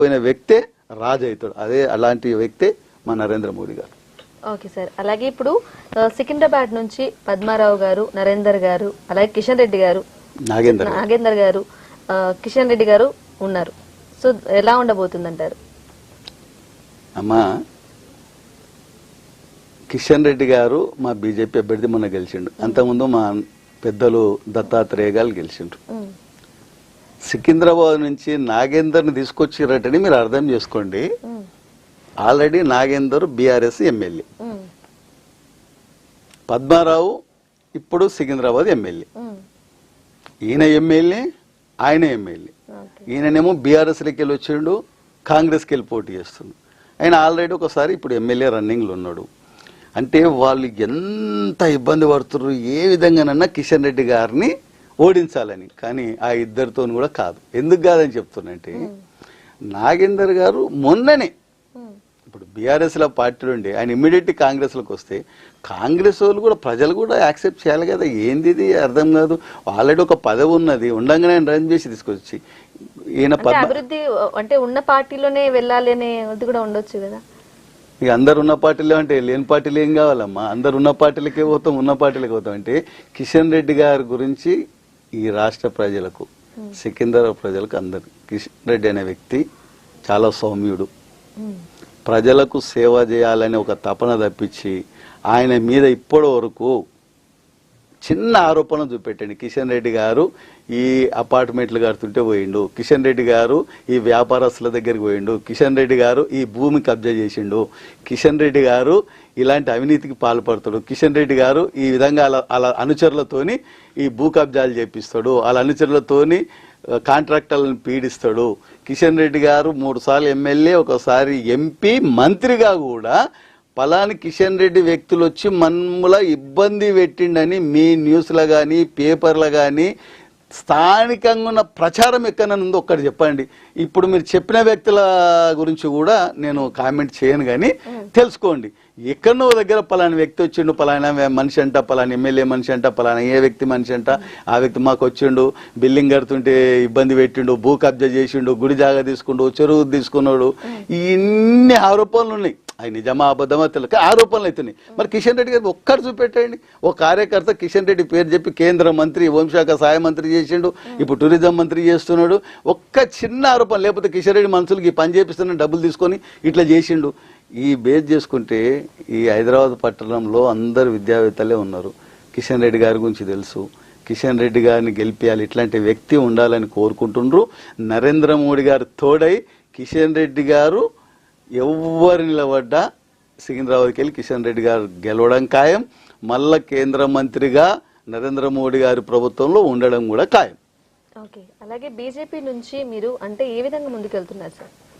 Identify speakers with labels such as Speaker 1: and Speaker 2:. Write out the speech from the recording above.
Speaker 1: పోయిన వ్యక్తే రాజు అవుతాడు. అదే అలాంటి వ్యక్తే మా నరేంద్ర మోడీ గారు.
Speaker 2: Okay sir. అలాగే ఇప్పుడు సికింద్రాబాద్ నుంచి పద్మారావు గారు, నరేందర్ గారు, అలాగే కిషన్ రెడ్డి గారు, నాగేందర్ గారు, కిషన్ రెడ్డి గారు ఉన్నారు. సో ఎలా ఉండబోతుందంటారు?
Speaker 1: అమ్మా, కిషన్ రెడ్డి గారు మా బీజేపీ అభ్యర్థి మొన్న గెలిచిండు. అంతకుముందు మా పెద్దలు దత్తాత్రేయ గారు గెలిచిండ్రు. సికింద్రాబాద్ నుంచి నాగేందర్ని తీసుకొచ్చిరటని మీరు అర్థం చేసుకోండి. Already Nagender BRS MLA, Padmarao ఇప్పుడు సికింద్రాబాద్ ఎమ్మెల్యే. ఈయన ఎమ్మెల్యే, ఆయన ఎమ్మెల్యే. ఈయననేమో బీఆర్ఎస్లోకి వెళ్ళి వచ్చిండు, కాంగ్రెస్కి వెళ్ళి పోటీ చేస్తుండు. ఆయన ఆల్రెడీ ఒకసారి ఇప్పుడు ఎమ్మెల్యే రన్నింగ్లో ఉన్నాడు. అంటే వాళ్ళు ఎంత ఇబ్బంది పడుతున్నారు ఏ విధంగానన్నా కిషన్ రెడ్డి గారిని ఓడించాలని. కానీ ఆ ఇద్దరితో కూడా కాదు. ఎందుకు కాదని చెప్తున్నంటే, నాగేందర్ గారు మొన్ననే ఇప్పుడు బీఆర్ఎస్ల పార్టీలో ఉండి ఆయన ఇమ్మీడియట్ కాంగ్రెస్లోకి వస్తే కాంగ్రెస్ వాళ్ళు కూడా ప్రజలు కూడా యాక్సెప్ట్ చేయాలి కదా. ఏంది ఇది అర్థం కాదు. ఆల్రెడీ ఒక పదవి ఉన్నది, ఉండగానే రన్ చేసి తీసుకొచ్చి ఈయన
Speaker 2: అభివృద్ధి అంటే ఉన్న పార్టీలోనే వెళ్ళాలి అనే కూడా ఉండొచ్చు కదా.
Speaker 1: ఇక అందరు ఉన్న పార్టీలో అంటే లేని పార్టీలు ఏం కావాలమ్మా? అందరు ఉన్న పార్టీలకే పోతాం, ఉన్న పార్టీలకే పోతాం. అంటే కిషన్ రెడ్డి గారి గురించి ఈ రాష్ట్ర ప్రజలకు, సికింద్రాబాద్ ప్రజలకు అందరు, కిషన్ రెడ్డి అనే వ్యక్తి చాలా సౌమ్యుడు, ప్రజలకు సేవ చేయాలని ఒక తపన తప్పించి ఆయన మీద ఇప్పటి వరకు చిన్న ఆరోపణ చూపెట్టండి. కిషన్ రెడ్డి గారు ఈ అపార్ట్మెంట్లు కడుతుంటే పోయిండు, కిషన్ రెడ్డి గారు ఈ వ్యాపారస్తుల దగ్గరికి పోయిండు, కిషన్ రెడ్డి గారు ఈ భూమి కబ్జా చేసిండు, కిషన్ రెడ్డి గారు ఇలాంటి అవినీతికి పాల్పడతాడు, కిషన్ రెడ్డి గారు ఈ విధంగా అలా అనుచరులతోని ఈ భూ కబ్జాలు చేపిస్తాడు, వాళ్ళ అనుచరులతోని కాంట్రాక్టర్లను పీడిస్తాడు. కిషన్ రెడ్డి గారు 3 సార్లు ఎమ్మెల్యే, ఒకసారి ఎంపీ, మంత్రిగా కూడా పలాని కిషన్ రెడ్డి వ్యక్తులు వచ్చి మమ్మల్ని ఇబ్బంది పెట్టిండని మీ న్యూస్లో కానీ పేపర్లో కానీ స్థానికంగా ఉన్న ప్రచారం ఎక్కడైనా ఉందో ఒక్కటి చెప్పండి. ఇప్పుడు మీరు చెప్పిన వ్యక్తుల గురించి కూడా నేను కామెంట్ చేయను, కానీ తెలుసుకోండి. ఎక్కడో దగ్గర పలాని వ్యక్తి వచ్చిండు, పలానా మనిషి అంట, పలానా ఎమ్మెల్యే మనిషి అంట, పలానా ఏ వ్యక్తి మనిషి అంట, ఆ వ్యక్తి మాకు వచ్చిండు, బిల్డింగ్ కడుతుంటే ఇబ్బంది పెట్టిండు, భూ కబ్జా చేసిండు, గుడి జాగా తీసుకుండు, చెరువు తీసుకున్నాడు, ఇన్ని ఆరోపణలు ఉన్నాయి. అవి నిజమా అబద్ధమా తెలియక ఆరోపణలు అవుతున్నాయి. మరి కిషన్ రెడ్డి గారికి ఒక్కటి చూపెట్టండి. ఒక కార్యకర్త కిషన్ రెడ్డి పేరు చెప్పి కేంద్ర మంత్రి, హోంశాఖ సహాయ మంత్రి చేసిండు, ఇప్పుడు టూరిజం మంత్రి చేస్తున్నాడు. ఒక్క చిన్న ఆరోపణ, లేకపోతే కిషన్ రెడ్డి మనుషులకి ఈ పని చేపిస్తున్న డబ్బులు తీసుకొని ఇట్లా చేసిండు. ఈ బేస్ చేసుకుంటే ఈ హైదరాబాద్ పట్టణంలో అందరు విద్యావేత్తలే ఉన్నారు. కిషన్ రెడ్డి గారి గురించి తెలుసు. కిషన్ రెడ్డి గారిని గెలిపించాలి, ఇట్లాంటి వ్యక్తి ఉండాలని కోరుకుంటుండ్రు. నరేంద్ర మోడీ గారు తోడై కిషన్ రెడ్డి గారు ఎవరు నిలబడ్డా సికింద్రాబాద్కి వెళ్ళి కిషన్ రెడ్డి గారు గెలవడం ఖాయం. మళ్ళా కేంద్ర మంత్రిగా నరేంద్ర మోడీ గారి ప్రభుత్వంలో ఉండడం కూడా ఖాయం.
Speaker 2: ఓకే. అలాగే బీజేపీ నుంచి మీరు అంటే ఏ విధంగా ముందుకెళ్తున్నారు సార్?